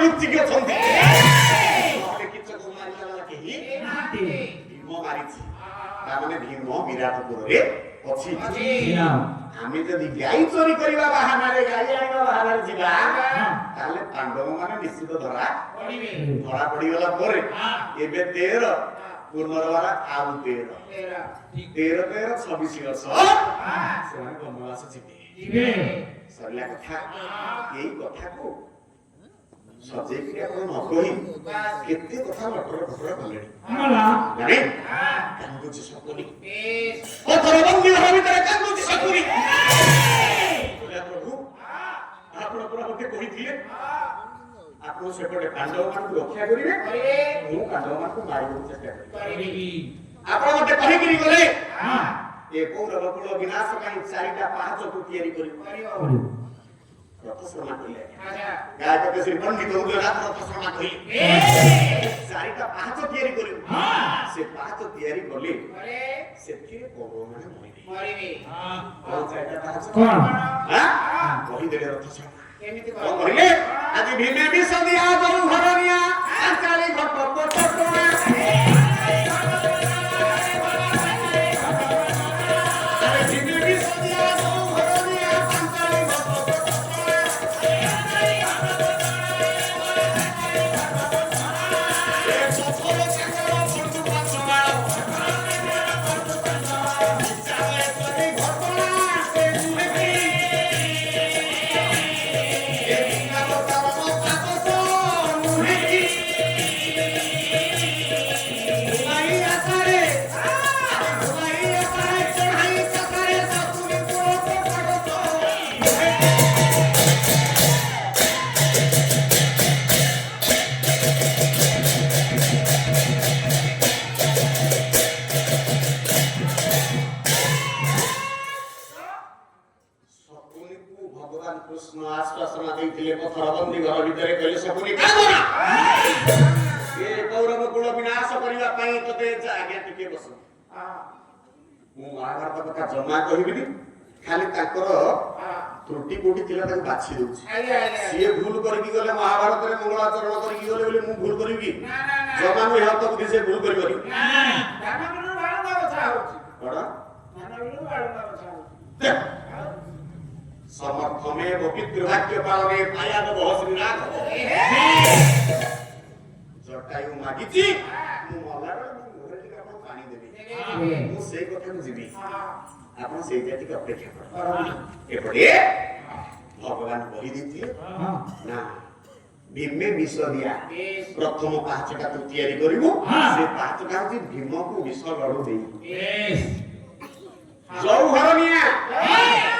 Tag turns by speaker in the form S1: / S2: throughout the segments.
S1: ଲୁଚିକି ଅଛନ୍ତି ନହେଲେ କିଛି ମାରିଲା କେହି ଭୀମ ମାରିଛି ତାମାନେ ଭୀମ ବିରାଟପୁରରେ ଅଛି ଆମେ ଯଦି ଗାଈ ଚୋରି କରିବା ବାହାନାରେ ଗାଈ ଆଣିବା ବାହାନାରେ ଯିବା ତାହେଲେ ପାଣ୍ଡବ ମାନେ ନିଶ୍ଚିତ ଧରା ପଡିଗଲା ପରେ ଏବେ 13 ପୁନର୍ବାର ଆଉ 13 26 ବର୍ଷ ସେମାନେ ବନବାସ ଯିବେ ସରିଲା କଥା ଏଇ କଥାକୁ ସଜେଇକି ଆପଣ ନ କହି କେତେ କଥା ଲଟର ଫଟର କଲେଣି ଜାଣେ କାନ୍ଦୁଛି ସକୁନି ପଥର ବନ୍ଦୀ ଘର ଭିତରେ କାନ୍ଦୁଛି ସକୁନି ପ୍ରଭୁ ଆପଣ ପୁରା ମତେ କହିଥିଲେ ଆପଣ ସେପଟେ ପାଣ୍ଡବ ମାନଙ୍କୁ ରକ୍ଷା କରିବେ ମୁଁ ପାଣ୍ଡବ ମାନଙ୍କୁ ମାରିବାକୁ ଚେଷ୍ଟା କରିବି ଆପଣ ମତେ କହିକିରି ଗଲେ ଏ କୌରବ କୁଳ ବିନାଶ ପାଇଁ 4ଟା ପାହାଚକୁ ତିଆରି କରିବ ରଥଶର୍ମା କହିଲେ ଗାୟକ ଶ୍ରୀ ପଣ୍ଡିତ ଉଦୟନାଥ ରଥଶର୍ମା କହିଲେ 4ଟା ପାହାଚ ତିଆରି କରିବ ସେ ପାହାଚ ତିଆରି କଲେ ସେଥିରେ କୌରବମାନେ ମରିବେ କଣ 4ଟା ପାହାଚ କହିଦେଲେ ରଥଶର୍ମା କେମିତି କହିଲେ ଆଜି ଭୀମେ ବିଷ ଦିଆ ଯଉ ଘରନିଆ ଚାଳି ଘଟ ପଟ महाभारत कथा जमा कहबिनी खाली ताकर त्रुटि कोठी थिला ताक बाछि दउछि सिए भूल करकी गले महाभारत रे मंगलाचरण करकी गले बोले मु भूल करिवि जमा नु हेत को दिसे भूल करिवि दाना बिनु बाळंगा कथा होछि बडा दाना बिनु बाळंगा कथा होछि समर्थमे पवित्र वाक्य पालने पायाद बहुश्री राग जटायु मागिछि मु मलार पानी देबी मु से कथा को जीबी आपण से जाति के अपेक्षा कर एपटे भगवान कहि दिथिले ना भीमे विष दिया प्रथम पांचटा तू तयारी करिवो से पांचटा होची भीम को विष लडू देई जौ घरनिया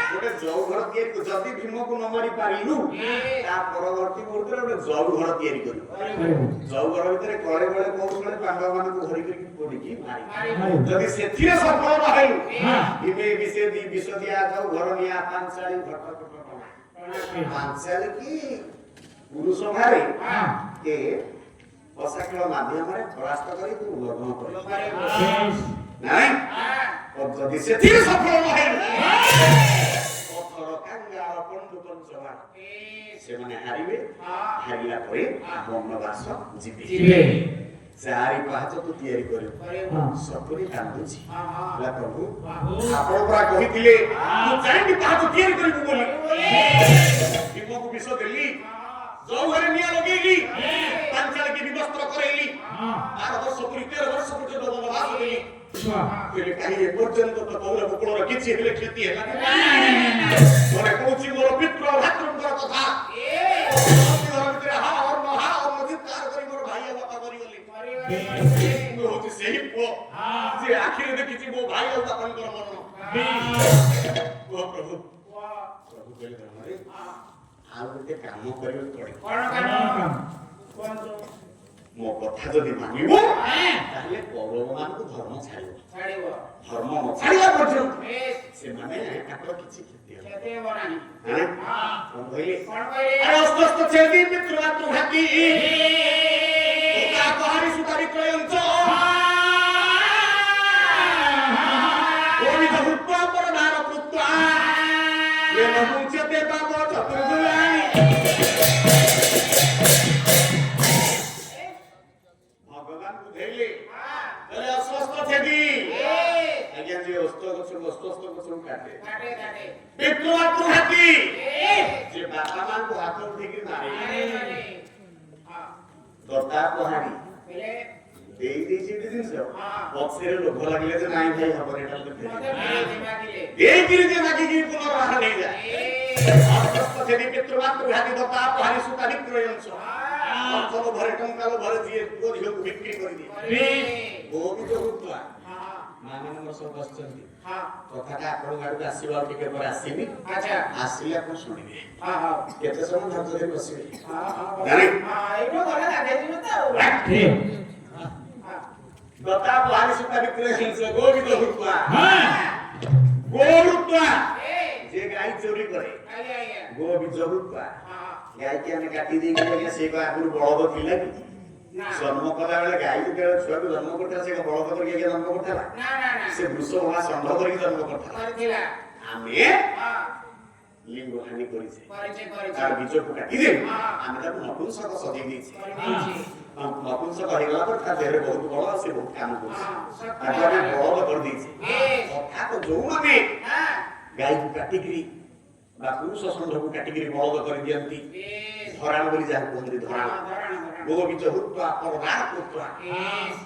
S1: गोटे जौ घर तयारी को जदी भीम को न मारी पारिलु ता परवर्ती मुहूर्त रे गोटे जौ घर तयारी करिवो जौ घर भितरे कळे बळे कोउसळे पांडव मान को धरि करी कोडिकी मारी जदी सेथिरे सफल न हेलु भीमे विष दिया जौ घरनिया पांचाली घट पांचाली की पुरुष भारे के पसाखेल माध्यम रे परास्त करी तू लग्न कर नाही और जदी सेथिरे सफल न हेलु पथर कांगा पंडु पंचमा से माने हारिबे हारिला परे वनवास जिबे चारि पांच तो तयारी करियो सपुरी कांदुची ला प्रभु आपण परा कहिथिले तू चारि पांच तयारी करिबु बोली भीम को विष देली जौ घरे निया लगेली पांचाल के विवस्त्र करेली 8 वर्ष पूरी 13 वर्ष पर्यंत वनवास देली केले काई ए पर्यंत तो कौरव कुलर किछि हेले क्षति हैला तोरे कहूची मोर पितृ भातृंकर कथा घर भितर हा और नजित कार करी मोर भाई बापा करी गली मो होची सेही पो जे आखिर देखिछि मो भाई और बापांकर मन ओ प्रभु केले धर्मरे आ गोटे काम करियो पड़े कोन काम कोन मो कथा जदि मानिबो ताले कौरव मान को धर्म छाड़िबो धर्म न छाड़िया पर्यंत से माने ताकर किछि खेते बनानी हां कोन कहले अरे अस्त छेदी मित्र मातृ भाती ओका पहाड़ी सुतारी त्रयंच ओनि बहुत्वा परदार पुत्वा ये नहुचते बाबो चतुर्जुलानी ସବୁ କାଟେ
S2: କାଟେ କାଟେ
S1: ପିତୃମାତୃ ଘାତୀ ଯେ ବାପା ମାଙ୍କୁ ହାତ ଉଠେଇକି ମାରେ ଦତା ପହାଡି
S2: ବେଲେ
S1: ଦେଇ ଦେଇଛି ଗୋଟେ ଜିନିଷ ପଛରେ ଲୋଭ ଲାଗିଲେ ଯେ ନାଇଁ ଭାଇ ହବନି ଏଟା ମତେ ଦେଇକିରି ଯେ ମାଗିକି ପୁନର୍ବାର ନେଇଯାଏ ସେଠି ପିତୃମାତୃ ଘାତୀ ଦତା ପହାଡି ସୁତା ବିକ୍ରୟ ଅଂଶ ଅଞ୍ଚଳ ଭରେ ଟଙ୍କା ଭରେ ଯିଏ ପୁଅ ଝିଅକୁ ବିକ୍ରି କରିଦିଏ ବୋଉ ବି ଯୋଗୁଆ ମା ମାନଙ୍କର ସବୁ ବସିଛନ୍ତି କଥାଟା ଆପଣଙ୍କ ଆଡକୁ ଆସିବ ଆଉ ଟିକେ ପରେ ଆସିନି ଆସିଲେ ଆପଣ ଶୁଣିବେ କେତେ ସମୟ ଧୈର୍ଯ୍ୟ ଧରି ବସିବେ ଦତା ପହାଡି ସୁତା ବିକ୍ରୟ ଅଂଶ ଗୋବିନ୍ଦ ହୁରୁଆ ଗୋରୁଆ ଯେ ଗାଈ ଚୋରି करे ଗୋବିନ୍ଦ ହୁରୁଆ ଗାଈକି ଆମେ କାଟି ଦେଇକି ସେ ଆଗରୁ ବଳଦ ଥିଲା କି ଜନ୍ମ କଲା ବେଳେ ଗାଈ ଯେତେବେଳେ ଛୁଆକୁ ଜନ୍ମ କରିଥିଲା ସେ ବଳଦ କରିକି ଜନ୍ମ କରିଥିଲା ସେ ବୃଷ ଭଙ୍ଗା ଷଣ୍ଢ କରିକି ଜନ୍ମ କରିଥିଲା ଆମେ ଲିଙ୍ଗ ହାନି କରିଛେ ତାର ବୀଜକୁ କାଟିଦେ ଆମେ ତାକୁ ନପୁଂସକ ସଜେଇ ଦେଇଛେ ନପୁଂସକ ହେଇଗଲା ପରେ ତା ଦେହରେ ବହୁତ ବଳ ସେ ବହୁତ କାମ କରୁଛି ତାକୁ ଆମେ ବଳଦ କରିଦେଇଛେ ଅର୍ଥାତ ଯୋଉମାନେ ଗାଈକୁ କାଟିକିରି বা পুরুষ ষণ্ଢକୁ କାଟିକିରି ବଳଦ କରିଦିଅନ୍ତି ଧରାଣ ବୋଲି ଯାହା କୁହନ୍ତି ଧରାଣ ଗୋବିଚ ହୁତ୍ୱା ପରଦାନ କୃତ୍ୱା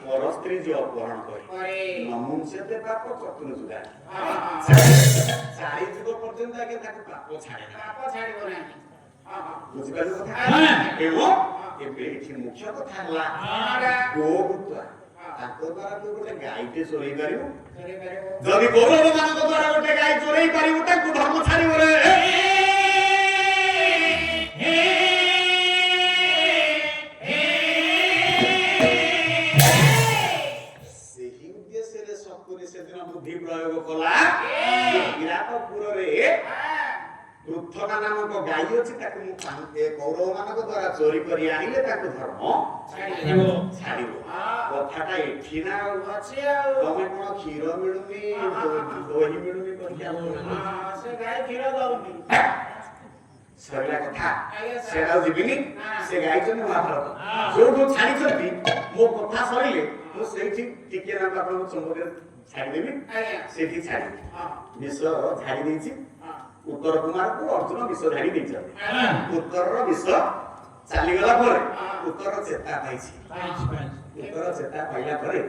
S1: ପର ସ୍ତ୍ରୀ ଯେ ଅପହରଣ କରି ନମୁଂସେତେ ପାପ ଚତୁର୍ଯୁଗା ଚାରି ଯୁଗ ପର୍ଯ୍ୟନ୍ତ ଆଗେ ତାକୁ ପାପ ଛାଡ଼ିବ ନାହିଁ ବୁଝିପାରିଲ କଥା ଏବଂ ଏବେ ଏଠି ମୁଖ୍ୟ କଥା ହେଲା ଗୋହୁତ୍ୱା ତାଙ୍କ ଦ୍ୱାରା ତୁ ଗୋଟେ ଗାଈଟେ ଚୋରେଇ ପାରିବୁ ଯଦି ଗୌରବ ମାନଙ୍କ ଦ୍ୱାରା ଗୋଟେ ଗାଈ ଚୋରେଇ ପାରିବୁ ତାକୁ ଧର୍ମ ଛାଡ଼ିବ ରେ ସେହି ଉଦ୍ଦେଶ୍ୟରେ ଶକୁନି ସେଦିନ ବୁଦ୍ଧି ପ୍ରୟୋଗ କଲା ବିରାଟପୁରରେ ପୃଥନା ନାମକ ଗାଈ ଅଛି ତାକୁ ମୁଁ କୌରବ ମାନଙ୍କ ଦ୍ୱାରା ଚୋରି କରି ଆଣିଲେ ତାକୁ ଧର୍ମ ଛାଡ଼ିବ କଥାଟା ଏଠି ନା ଅଛି ଆଉ ତମେ କଣ କ୍ଷୀର ମିଳୁନି ଦହି ମିଳୁନି ସେ ଗାଈ କ୍ଷୀର ଦଉନି ସରିଲା କଥା ସେଟା ଯିବିନି ସେ ଗାଇଛନ୍ତି ମହାଭାରତ ଯୋଉଠୁ ଛାଡ଼ିଛନ୍ତି ମୋ କଥା ସରିଲେ ମୁଁ ସେଇଠି ଟିକେ ନାକୁ ଆପଣଙ୍କୁ ଚମ୍ବକରେ ଛାଡ଼ିଦେବି ସେଇଠି ଛାଡ଼ିବି ବିଷ ଛାଡ଼ି ଦେଇଛି ଉତ୍ତର କୁମାରକୁ ଅର୍ଜୁନ ବିଷ ଝାଡ଼ି ଦେଇଛନ୍ତି ଉତ୍ତରର ବିଷ ଚାଲିଗଲା ପରେ ଉତ୍ତର ଚେତା ପାଇଛି ଉତ୍ତର ଚେତା ପାଇଲା ପରେ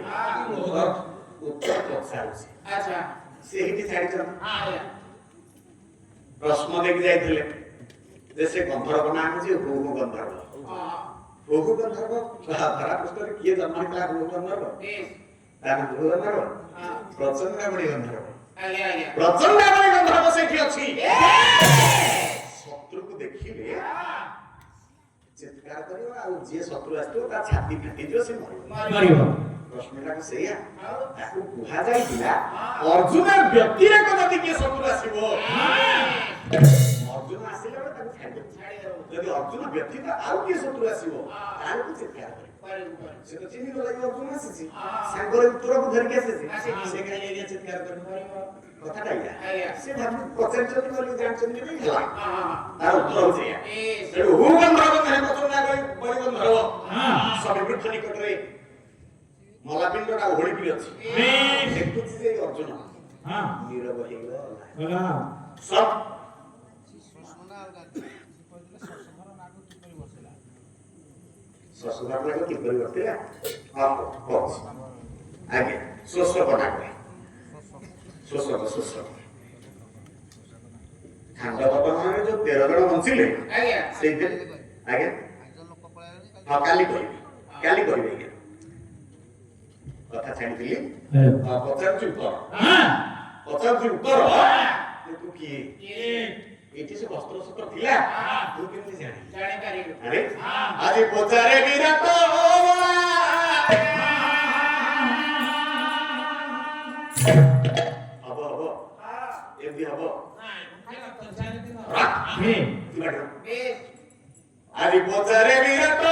S1: ଉତ୍ତର ପଚାରୁଛି ସେଇଠି ଛାଡ଼ିଛନ୍ତି ପ୍ରଶ୍ନ ଦେଇକି ଯାଇଥିଲେ ଯେ ସେ ଗନ୍ଧର୍ବ ନାଁ ହେଉଛି ହୁହୁ ଗନ୍ଧର୍ବ ହୁହୁ ଗନ୍ଧର୍ବ ଧରା ପୃଷ୍ଠରେ କିଏ ଜନ୍ମ ହେଇଥିଲା ହୁହୁ ଗନ୍ଧର୍ବ ତାର ହୁହୁ ଗନ୍ଧର୍ବ ପ୍ରଚଣ୍ଡାମଣି ଗନ୍ଧର୍ବ ପ୍ରଚଣ୍ଡାମଣି ଗନ୍ଧର୍ବ ସେଇଠି ଅଛି ଶତ୍ରୁକୁ ଦେଖିଲେ ଚିତ୍କାର କରିବ ଆଉ ଯିଏ ଶତ୍ରୁ ଆସିଥିବ ତା ଛାତି ଫାଟିଯିବ ସେ ମରିବ ପ୍ରଶ୍ନଟାକୁ ସେଇଆ ତାକୁ କୁହାଯାଇଥିଲା ଅର୍ଜୁନ ବ୍ୟତିରେକ ଯଦି କିଏ ଶତ୍ରୁ ଆସିବ ଅର୍ଜୁନ ଆସିଲା ବେଳେ ତାକୁ ଛାଡ଼ିଦେବ ଯଦି ଅର୍ଜୁନ ବ୍ୟତୀତ ଆଉ କିଏ ଶତ୍ରୁ ଆସିବ ତାହେଲେ ତୁ ଚିତ୍କାର କରିବ ସେ ତ ଚିହ୍ନି ଗଲା କି ଅର୍ଜୁନ ଆସିଛି ସାଙ୍ଗରେ ଉତ୍ତରକୁ ଧରିକି ଆସିଛି ସେ କାହିଁ ଏରିଆ ଚିତ୍କାର କରିବ କଥାଟା ଏଇଆ ସେ ଭାବି ପଚାରିଛନ୍ତି ବୋଲି ଜାଣିଛନ୍ତି ବି ହେଲା ତାର ଉତ୍ତର ହଉଛି ଏଇଆ ତେଣୁ ହୁ ଗନ୍ଧର୍ବ କାହିଁ ପଚାରୁନା ବଳି ଗନ୍ଧର୍ବ ସବୁ ବୃକ୍ଷ ନିକଟରେ ମଲାପିଣ୍ଡଟା ଓହଳିକି ଅଛି ଦେଖୁଛି ଯେ ଅର୍ଜୁନ ନୀରବ ହେଇଗଲା ସବ ଶଶୁଘର ନାଗ କିପରି ବର୍ତ୍ତିଲା ଆଜ୍ଞା ଶୋଷକ ନାଗ ଶୋଷକ ଖାଣ୍ଡ ପତନରେ ଯୋଉ 13 ଜଣ ବଞ୍ଚିଲେ ସେଇଥିରେ ଆଜ୍ଞା ହଁ କାଲି କହିବି ଆଜ୍ଞା କଥା ଛାଡ଼ିଥିଲି ପଚାରୁଛି ଉତ୍ତର ତୁ କିଏ ଏଠି ସେ ବସ୍ତ୍ର ସୂତ୍ର ଥିଲା ତୁ କେମିତି ଜାଣିପାରିଲୁ ଆରେ ଆଜି ପଚାରେ ବିରାଟ ହବ ଏମିତି ହବ ଆଜି ପଚାରେ ବିରାଟ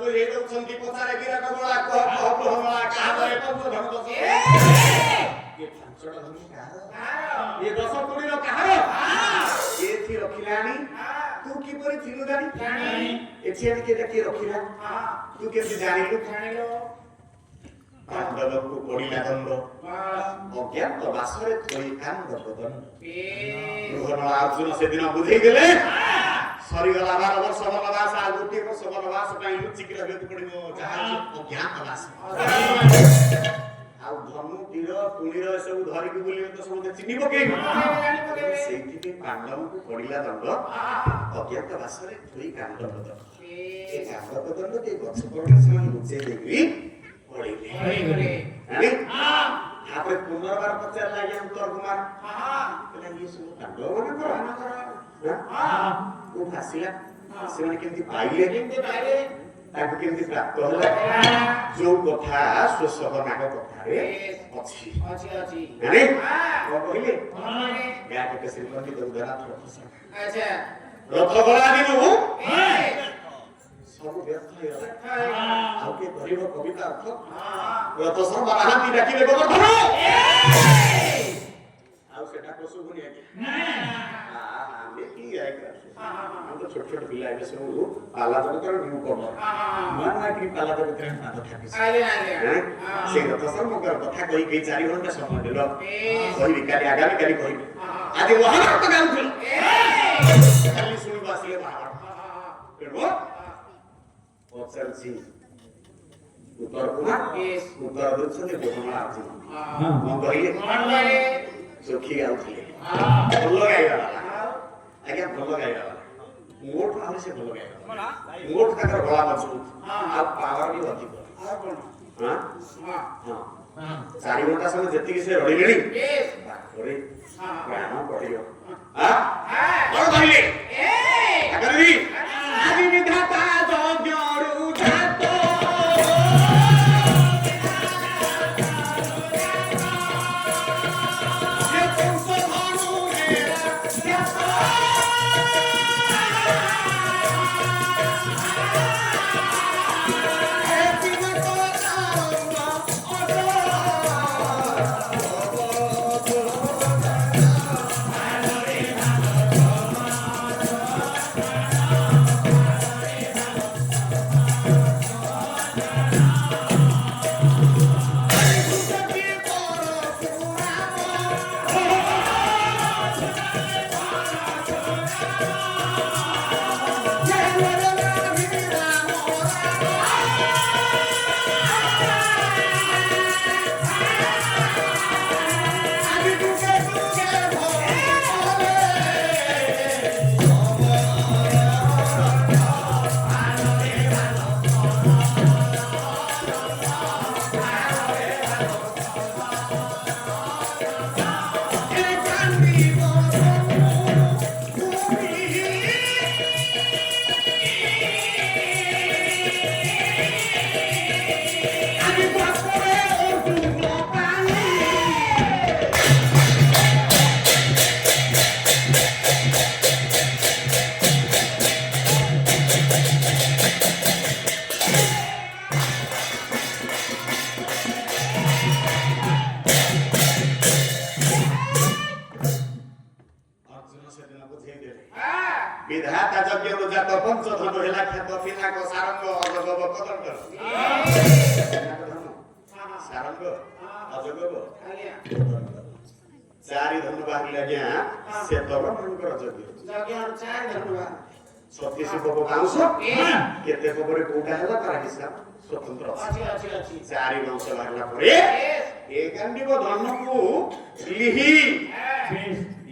S1: ବୁଝେଇ ଦଉଛନ୍ତି ପଚାରେ ବିରାଟ ବଳା କହ କହ ପ୍ରହମଳା କାହାରେ ପଞ୍ଚ ଧନ ଦଶ ଏ ପାଞ୍ଚଟା ଧନ କାହାର ଏ ଦଶ କୋଡ଼ିର କାହାର ଏଠି ରଖିଲାଣି ତୁ କିପରି ଥିଲୁ ଜାଣି ଏଠି ଆଣି କିଏ ରଖିଲା ତୁ କେମିତି ଜାଣିଲୁ ପାଣ୍ଡବଙ୍କୁ ପଡ଼ିଲା ଦଣ୍ଡ ଅଜ୍ଞାତ ବାସରେ ଥୋଇ କାଣ୍ଡ ଦଣ୍ଡ ବୃହନ୍ନଳା ଅର୍ଜୁନ ସେଦିନ ବୁଝେଇ ଦେଲେ ସରିଗଲା 12 ବର୍ଷ ବନବାସ ଆଉ ଗୋଟିଏ ବର୍ଷ ବନବାସ ପାଇଁ ଲୁଚିକି ରହିବାକୁ ପଡ଼ିବ ଯାହା ଅଜ୍ଞାତ ବାସ ଆଉ ଧନୁ ତୀର ତୁଣୀର ଏସବୁ ଧରିକି ବୁଲିବେ ତ ସମସ୍ତେ ଚିହ୍ନି ପକେଇବେ ସେଇଥିପାଇଁ ପାଣ୍ଡବଙ୍କୁ ପଡ଼ିଲା ଦଣ୍ଡ ଅଜ୍ଞାତ ବାସରେ ଥୋଇ କାଣ୍ଡ ଦଣ୍ଡ ଏ କାଣ୍ଡ ଦଣ୍ଡ ଟିକେ ଗଛ ପଡ଼ିଲେ ସେମାନେ ଲୁଚେଇ ଦେଇକି ପଡ଼ିଲେ ତାପରେ ପୁନର୍ବାର ପଚାରିଲା ଆଜ୍ଞା ଉତ୍ତର କୁମାର ଇଏ ସବୁ କାଣ୍ଡ କୋଉଠୁ ଆସିଲା ସେମାନେ କେମିତି ପାଇଲେ ତାଙ୍କୁ କେମିତି ପ୍ରାପ୍ତ ହେଲା ଯୋଉ କଥା ସ୍ୱଶକ ନାଗ କଥାରେ ଅଛି କଣ କହିଲେ ଗାଁ କେତେ ଶ୍ରୀମନ୍ଦି ଦେଉଦନାଥ ରଥ ଗଳା ଦିନୁ ସବୁ ବ୍ୟର୍ଥ ହେଇଗଲା ଆଉ କିଏ କରିବ କବିତା ଅର୍ଥ ରଥ ସର୍ବାହାନ୍ତି ଡାକିଲେ ଗୋବର୍ଦ୍ଧନ ଆଉ ସେଟା ପ୍ରଶୁଭୁନି ଆମେ କି ଆଇକା हम तो छोटे छोटे पिला ऐसे वो पाला तो कर न्यू कॉमर माना कि पाला तो कर ना तो ठाकी से तो सर मगर कथा कहि के 4 घंटा समय देलो कहि काली आगामी काली कहि आज वहां तो गाउँ थी खाली सुनि बसिले बाहर केडो ऑप्शन सी उत्तर कुमार उत्तर दक्षिण बोधना आछि हम कहिले चोखी गाउथले भलो गाइला आज्ञा भलो गाइला मोट आमे से भलो गाइला मोट तकर गला मजबूत आ पावर भी अधिक हां हां 4 घंटा समय जति से रडिलेनी बापरे प्राण पडियो हां और कहले अगरवी आदि विधाता जोग्यरु जातो ये पुंस भानु मेरा विधाता यज्ञ रुजात पंच धन हेला ख्यात पिना को सारंग अजगब कदंड सारंग अजगब चारि धन बाहरी आज्ञा से तब मनकर यज्ञ चारि धन सतीश पप बाउस केते पपरे कोटा होला तार हिसाब स्वतंत्र अछि चारि वंश बाहरला परे ए कांडीब धन को लिहि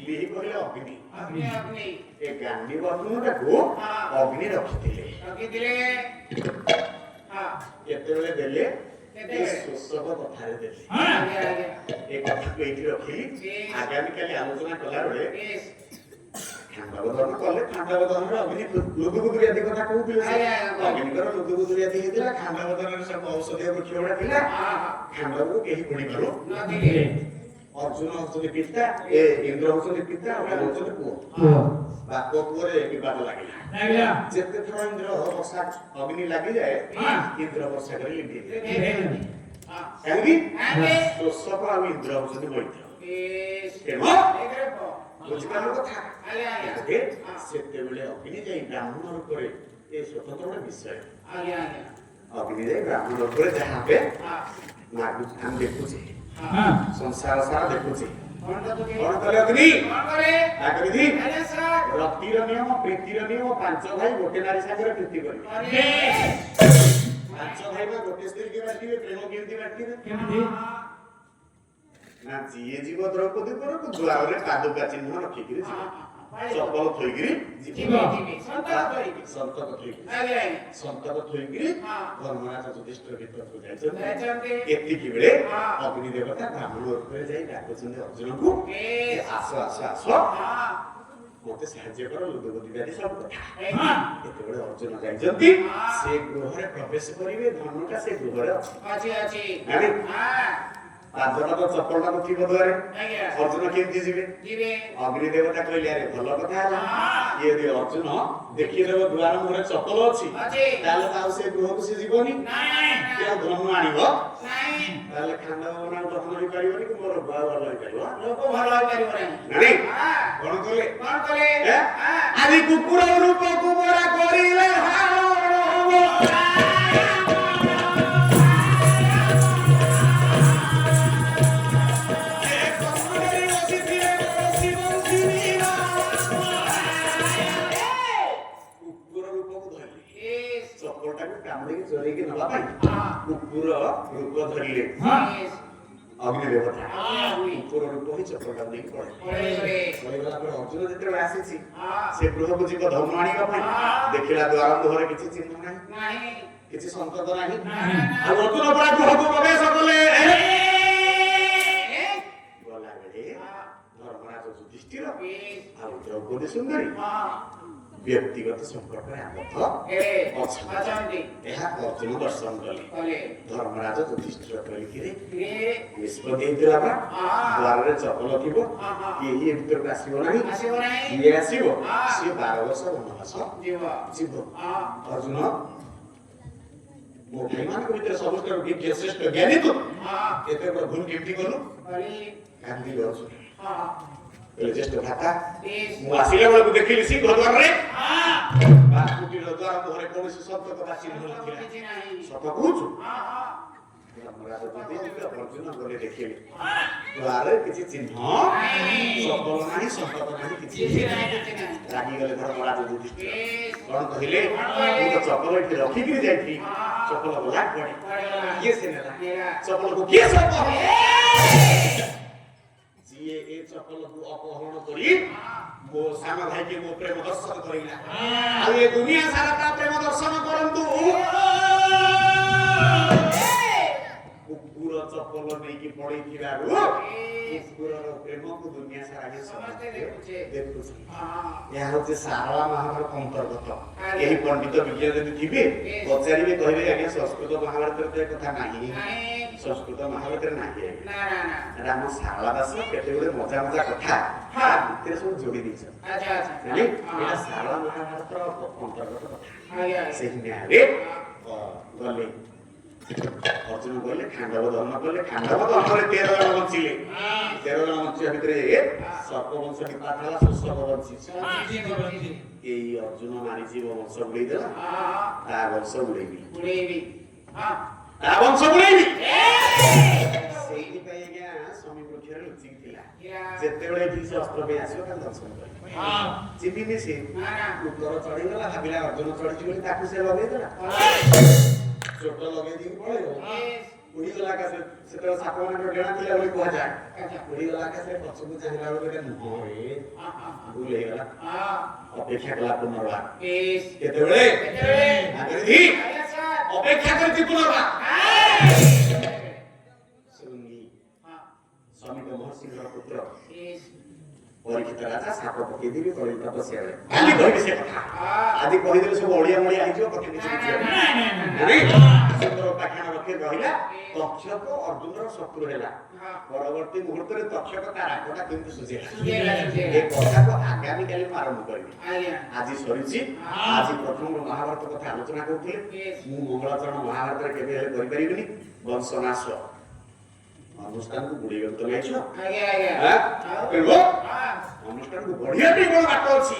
S1: लिहि कहले अग्नि अग्नि ए गांधी बर्णटा को अग्नि रखिथिले हां केतेले देले ए सुसब कथारे देले ए कथा कइथि रखिली आगामी काली आलोचना कला रे खांडवधन कले खांडवधन रे अग्नि लुदुगुदुरिया दे कथा कहउथिले अग्नि कर लुदुगुदुरिया दे हेतिला खांडवधन रे सब औषधीय वृक्ष उडा थिला खांडव को केही गुणी करो न दिले अर्जुन हौचंदी पिता ए इंद्र हौचंदी पिता और हौचंदी पुओ बाप पुओरे विवाद लागिला जेते थोड़ा इंद्र वर्षा अग्नि लागि जाए इंद्र वर्षा करी लिंदी काहेकि शोषक आ इंद्र हौचंदी मैत्र केनो बुझिकालो कथा आगे सेते बेले अग्नि जाई ब्राह्मण रूपरे ए स्वतंत्र विषय अग्नि जाई ब्राह्मण रूपरे जहां पे नागु हम देखुछे संसार सारा देखुछे कौन करे अग्नि आगे दी रक्तिर नियम प्रीतिर नियम पांच भाई गोटे नारी सागर प्रीति करी पांच भाई में गोटे स्त्री के बाटिबे प्रेम केमती बाटिबे ना जिए जीव द्रौपदी पर द्वार रे पादुका चिन्ह रखी करी चपल थोइगिरी संतक थोइगिरी धर्मराज युधिष्ठिर भीतर को जाइछन एति की बेले अग्नि देवता ब्राह्मण रूपे जाई डाकुछन अर्जुन को आसो आसो आसो मते साहाय्य करो लुदबदी गादी सब कथा एते बेले अर्जुन जाइछंती से गृह रे प्रवेश करिवे धर्मका से गृह रे अछि पादटा तो चप्पलटा तो थी द्वारे अर्जुन केमती जीवे अग्नि देवता कहले अरे भल कथा हला ये यदि अर्जुन देखि देव द्वार मोरे चप्पल अछि ताले ताउ से गृह को से जीवनी के धर्म आनिबो ताले खांडा बना धर्म रि परिबनी कि मोर बुआ भल होई परिबो लोक भल होई परिबो नहीं कोन कले आदि कुकुर रूप कुबरा करिले चोरी के नवा पाई कुकुर रूप धरिले अग्नि देवता कुकुर रूप ही चक्रटा देख पड़े गला पर अर्जुन जेते आसी छी से गृह को जीव धर्म आनिबा पाई देखिला द्वार दोहरे किछि चिन्ह नाही किछि संकट नाही आ अर्जुन परा गृह को प्रवेश करले गला बेले धर्मराज युधिष्ठिर आ द्रौपदी सुंदरी व्यक्तिगत संपर्क रे आबद्ध अछंती एहा अर्जुन दर्शन कले धर्मराज युधिष्ठिर कहि कि निष्पत्ति दिला बा द्वार रे चपल थिबो केही भीतर आसीबो नाही ये आसीबो से 12 वर्ष वनवास जीव अर्जुन मो भगवान को भीतर समस्त विद्या श्रेष्ठ ज्ञानी तो एते बड़ भूल केमती करू गांधी अर्जुन ज्येष्ठ भ्राता मु आसिले बेला देखिली सिंह द्वार रे बाकुटी द्वार मोहरे कोनसी शब्द कथा चिन्ह नथिला सत कहूछु धर्मराज युधिष्ठिर अर्जुन गले देखिले द्वार रे किछि चिन्ह सबल नाही संकट नाही किछि रागी गले धर्मराज युधिष्ठिर कोन कहिले मु तो चपल एठी रखी कि जाइथि चपल गला पड़े के से नेला चपल को के सब ये ए चपल को अपहरण करी मो सामा भाई के मो प्रेम दर्शन करिला आ ये दुनिया सारा का प्रेम दर्शन करंतु कुकुर चपल नै कि पड़ी थिबारु कुकुरर प्रेम को दुनिया सारा के समझते देखुछे या होते सारला महाभारत अंतर्गत एही पंडित विज्ञान जदि थिबे पचारिबे कहबे आज्ञा संस्कृत महाभारत रे कथा नाही संस्कृत महाभारत रे नाही ना राम सारला दास केते गुडे मजा मजा कथा भितर सब जोड़ी दिछ अच्छा नहीं एटा सारला महाभारत रो अंतर्गत कथा सेहि न्यारे गले अर्जुन गले खांडव धर्म गले खांडव धर्म रे 13 जन बंचिले 13 जन बंचिया भितरे सर्प वंश निपातला सुसव बंची एई अर्जुन मारी जीव वंश उड़ेई देला ता वंश उड़ेई हां ता वंश उड़ेई सेही पय गया स्वामी वृक्षरे लुचि थिला जेते बेले भी से अस्त्र पे आसीयो ता दर्शन कर हां चिबिनी से उत्तर चढ़ी गला भाबिला अर्जुन चढ़ी बोली ताकू से लगे देला चोट लगे दी पड़े उड़ी गला का से तो साप माने डेणा थिला बोली कहा जाय उड़ी गला का से पछकु चाहिला बेले नो रे भूल हे गला अपेक्षा कला पुनर्वा केते बेले आगे दी अपेक्षा करती पुनर्वा सुनी स्वामी को महर्षि पुत्र परीक्षित राजा साप पके दिबे कली तपस्या रे खाली कहबे से कथा आदि कहि देले सब ओडिया मोडिया आइजो कते किछि किछि नहीं सुंदर पाखाना रखे କହିଲା ତକ୍ଷକ ଅର୍ଜୁନର ଶତ୍ରୁ ହେଲା। ପରବର୍ତ୍ତୀ ମୁହୂର୍ତ୍ତରେ ତକ୍ଷକ ତା ରାଗଟା କେମିତି ସୁଝେଇଲା ଏ କଥାକୁ ଆଗାମୀ କାଲି ମୁଁ ଆରମ୍ଭ କରିବି। ଆଜି ସରିଛି। ଆଜି ପ୍ରଥମ ମହାଭାରତ କଥା ଆଲୋଚନା କରୁଥିଲେ। ମୁଁ ମଙ୍ଗଳାଚରଣ ମହାଭାରତରେ କେବେ ହେଲେ କରିପାରିବିନି। ବଂଶନାଶ ଅନୁଷ୍ଠାନକୁ ବୁଡେଇବାକୁ ତ ଯାଇଛ ଅନୁଷ୍ଠାନକୁ ବଢିଆ ପାଇଁ କଣ ବାଟ ଅଛି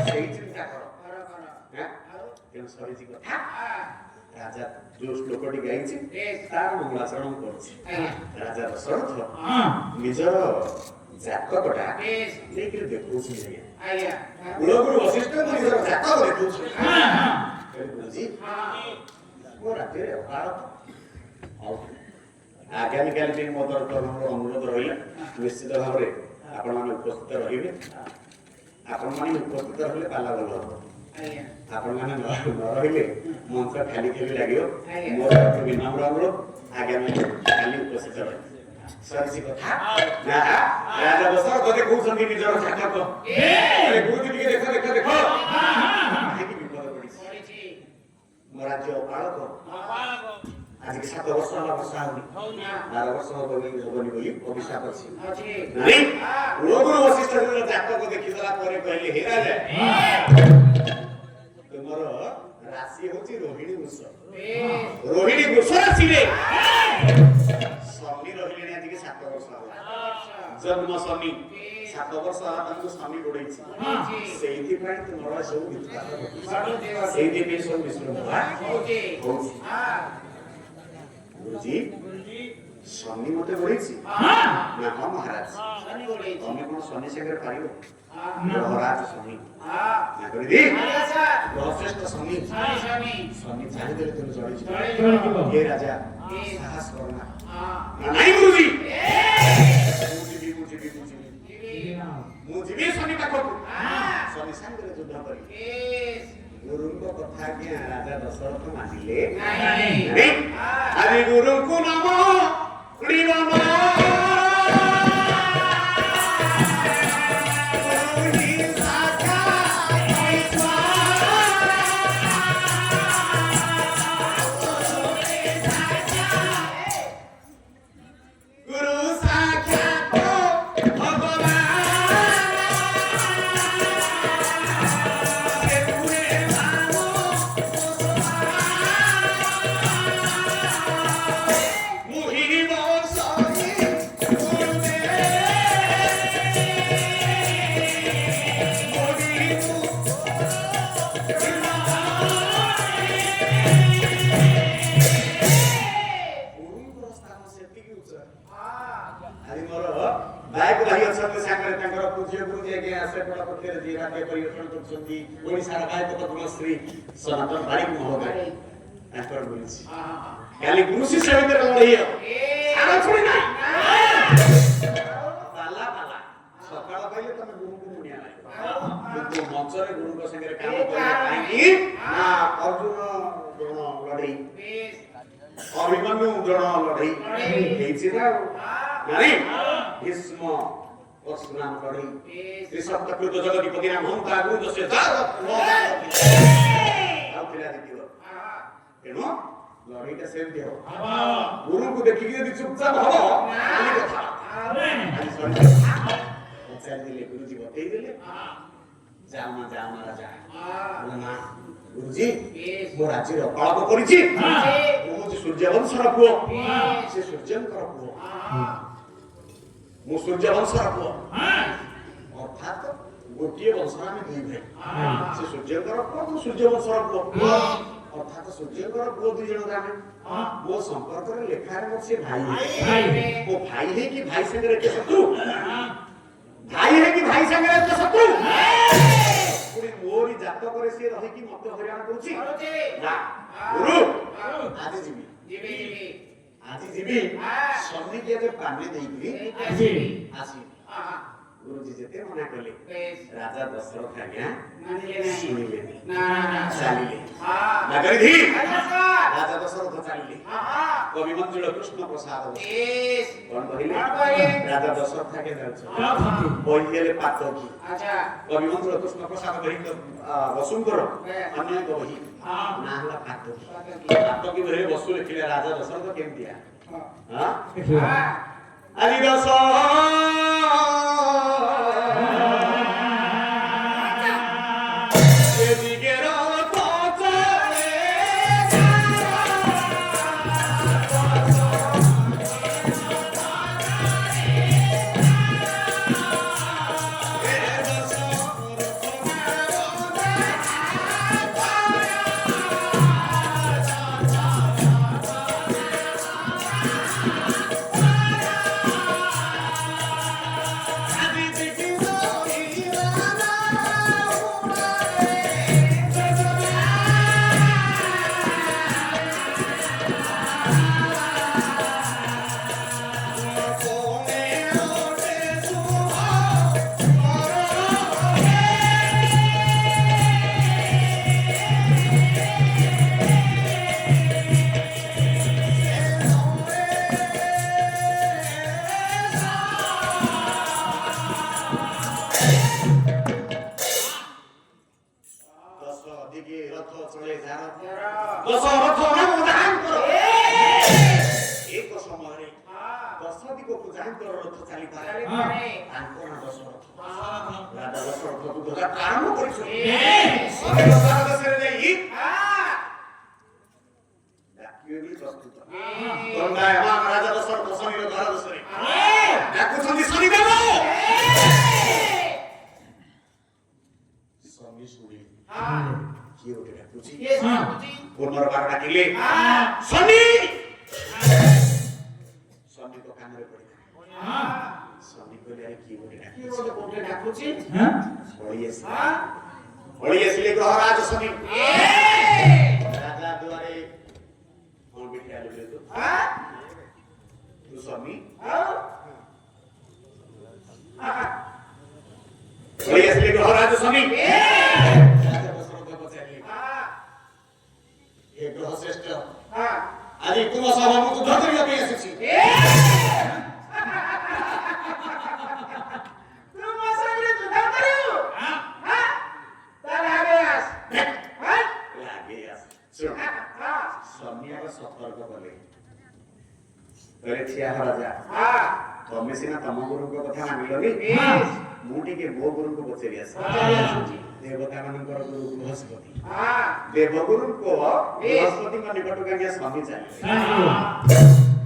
S1: ସେଇ ଚିନ୍ତା କର। ତେଣୁ ସରିଛି କଥା। ରାଜା ଯୋଉ ଶ୍ଲୋକଟି ଗାଇଛି ତାର ମଙ୍ଗଳାଚରଣ କରୁଛି। ରାଜା ଦଶରଥ ନିଜର ଜାତକଟା ନେଇକିରି ଦେଖଉଛି। କୁଳଗୁରୁ ବଶିଷ୍ଠ ନିଜର ଜାତକ ଦେଖଉଛି। ମୋ ରାଜ୍ୟରେ ଅକାଳ ଆଗାମୀ କାଲି ପାଇଁ ମୋ ତରଫରୁ ଅନୁରୋଧ ରହିଲା ନିଶ୍ଚିତ ଭାବରେ ଆପଣମାନେ ଉପସ୍ଥିତ ରହିବେ। ଆପଣମାନେ ଉପସ୍ଥିତ ରହିଲେ ପାଲା ଭଲ ହବ। ଆପଣମାନେ ନ ରହିଲେ ମଞ୍ଚ ଖାଲି ଖାଲି ଲାଗିବ। ମୋର ବିନମ୍ର ଅନୁରୋଧ ଆଗାମୀ କାଲି ଉପସ୍ଥିତ ରହିବେ। ସରିଛି କଥା। ରାଜା ଦଶରଥ ଦେଖଉଛନ୍ତି ନିଜର ଜାତକ। ଗୁରୁଜୀ ଟିକେ ଦେଖ ଦେଖ ଦେଖ କାହିଁକି ବିପଦ ପଡିଛି। ମୋ ରାଜ୍ୟ ଅପାଳକ ଆଜି 7 ବର୍ଷ ହେଲା ବର୍ଷା ହଉନି। 12 ବର୍ଷ ହବନି ବୋଲି ଅଭିଶାପ ଅଛି। କୁଳଗୁରୁ ବଶିଷ୍ଠ ଜାତକ ଦେଖିଦେଲା ପରେ କହିଲେ ହେ ରାଜା ତୁମର ରାଶି ହଉଛି ରୋହିଣୀ ବୃଷ। ରୋହିଣୀ ବୃଷ ରାଶିରେ ଶନି ରହିଲେଣି ଆଜିକି 7 ବର୍ଷ ହେଲା। ଜନ୍ମ ଶନି 7 ବର୍ଷ ହେଲା ତାଙ୍କୁ ଶନି ଗୋଡେଇଛି। ସେଇଥିପାଇଁ ତୁମର ସବୁ ସେଇଥିପାଇଁ ସବୁ ବିଶୃଙ୍ଖଳା ହଉଛି। ଗୁରୁଜୀ ଶନି ମତେ ଗୋଡେଇଛି ନା? ହଁ ମହାରାଜ ତମେ କଣ ଶନି ସାଙ୍ଗରେ ପାରିବ? ମହାରାଜ ଶନି ଶ୍ରେଷ୍ଠ ଶନି ଶନି ଚାହିଁଦେଲେ ତୁମେ ଚଳିଯିବ। ହେ ରାଜା ସାହସ କରନା। ନାଇଁ ଗୁରୁଜୀ ମୁଁ ଯିବି ଶନି ପାଖକୁ। ଶନି ସାଙ୍ଗରେ ଯୁଦ୍ଧ କରିବି। ଗୁରୁଙ୍କ କଥା ଆଜ୍ଞା ରାଜା ଦଶରଥ ମାନିଲେ। ଆଜି ଗୁରୁଙ୍କୁ ନମ ओडिशार गायक पद्मश्री सनातन बारिक महोदय एंकर बोलिছি खाली गुरु शिष्य ভিতরে লড়াই সারা ছড়ি নাই পালা পালা সকাল পাইলে তুমি গুরুকে মুনিয়া নাই কিন্তু মঞ্চরে গুরুଙ୍କ संगे কাম করে কাইকি না অর্জুন দ্রোণ লড়াই অভিমন্যু দ্রোণ লড়াই ହେଇଛି না ନାଇଁ ଭୀଷ୍ମ परशुराम लड़ई ऋषभ तकृत जगदीपति नाम हम तागु जसे जात तेणु लड़ईटा सेमती हो गुरु को देखिक यदि चुपचाप हो खाली कथा चल दिले गुरुजी बतई दिले जाओ ना राजा बोला ना गुरुजी मो राज्य अपालक करिछि मो सूर्यवंशर पुओ से सूर्यंकर पुओ मु सूर्यवंशर पुओ अर्थात गोटिए वंश में दुई भाई से सूर्यंकर पुओ मु सूर्यवंशर पुओ अर्थात सूर्यंकर पुओ दुई जण रामे मो संपर्क रे लेखा रे से भाई ओ भाई है कि भाई संगे के शत्रु भाई है कि भाई संगे के शत्रु पुरी मोरी जात करे से रही कि मत हरियाणा करूची ना गुरु आज जीवी आज जीवी सन्नी के जे पानी देइकरी आसी गुरुजी जेते मना कले राजा दशरथ आज्ञा सुनिले ना चलिले ना करी धी राजा दशरथ चलिले कवि मंजुल कृष्ण प्रसाद कौन कहिले राजा दशरथ के जाउछ पहिले पातकी अच्छा कवि मंजुल कृष्ण प्रसाद कहि वसुंकर अन्य कहि नाहला पातकी भरे वसु लिखिले राजा दशरथ केमतिया हां आदि पुनर्बार डाकिले शनि शनि तो कानरे पड़ी शनि कहले अरे की बोले डाकुची हां ओळियसले ग्रहराज शनि राजा द्वारे कोण बिठा ले तो हां तू शनि हां ओळियसले ग्रहराज शनि ग्रह श्रेष्ठ आदि तुम सभा में युद्ध करिया पे आसी तुम संगे युद्ध करियो हां तार लागेस हां लागेस सुन स्वामी आगे सतर्क बोले करे छिया राजा हां तमे सिना तम गुरु को कथा मानिलनी मुटी के बो गुरु को बचेरिया देवता मानकर गुरु बृहस्पति हां देवगुरु को बृहस्पति का निकट गया स्वामी चाहिए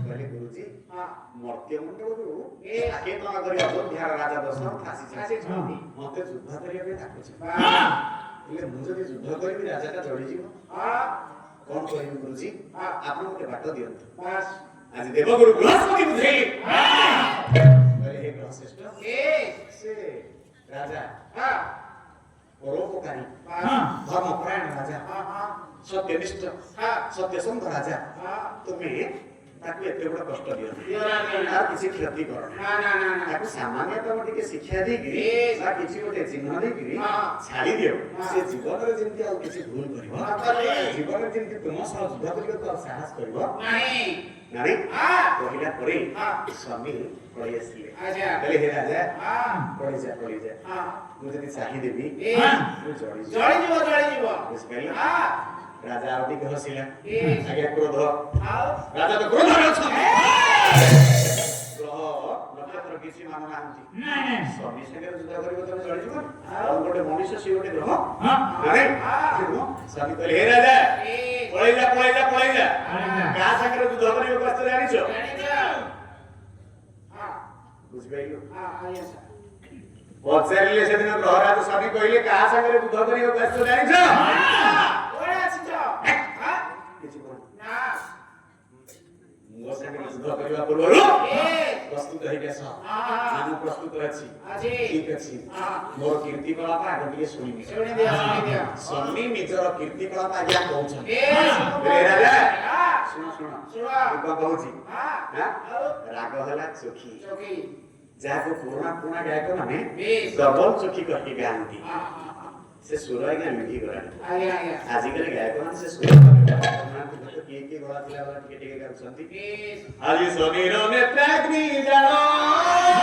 S1: बोले गुरुजी हां मर्त्य मंडल गुरु आके तो अगर अयोध्या राजा दशरथ फासी छथि मते युद्ध करिया पे ताको छ हां એટલે હું যদি যুদ্ধ করিবি রাজাটা জড়ি জীব हां কোন কইবি গুरुजी हां आपन के बाट दियंतु बस आज देवगुरु बृहस्पति बुझेली हां बोले हे ग्रहश्रेष्ठ से राजा हां परोपकारी धर्मपरायण राजा सत्यनिष्ठ सत्यसंध राजा तुम्हें ताकू एते बड़ कष्ट दियो यार किसी क्षति कर ताकू सामान्य तम टिके शिक्षा दे गिरी बा किसी गोटे चिन्ह दे गिरी छाड़ी दियो से जीवन रे जेंति आ किसी भूल करिवो जीवन रे जेंति तुम सह युद्ध करियो तो साहस करिवो नहीं नहीं कहिला परे स्वामी पळी आसीले आजा कहले हे राजा पळी जा मुझे ती चाही देबी जड़ी जीव बुझिपाइल राजा आउटी के हसिला आगे क्रोध राजा तो क्रोध रे छ ग्रह नक्षत्र किसी मान नांती नहीं स्वामी संगे युद्ध करियो तने जड़ी जीव और गोटे मनुष्य से गोटे ग्रह अरे स्वामी कहले हे राजा पळी जा का संगे युद्ध करियो कष्ट जानिछो बुझिपाइल आया पचारिले सेदिन ग्रहराज स्वामी कहिले कहा संगे युद्ध करियो कष्ट जानिछ ओरे आछिछ हां किछि कोन ना मो संगे युद्ध करियो पूर्वरु प्रस्तुत है कैसा हम प्रस्तुत अछि ठीक अछि मोर कीर्ति कला पा आगे सुनि दिया स्वामी निजर कीर्ति कला पा आगे कहउछ ए राजा सुनो कहउछि हां राग हला चोखी जाको पुराना गायक माने डबल चोखी करके गांती से सुर आज्ञा मिठी गला आज्ञा आजिकल गायक माने से सुर କିଏ ଗଳା ଥିଲା ଟିକେ ଟିକେ ଗାଉଛନ୍ତି ଆଜି ଶନିର ନେତ୍ରାଗ୍ନି ଜାଳ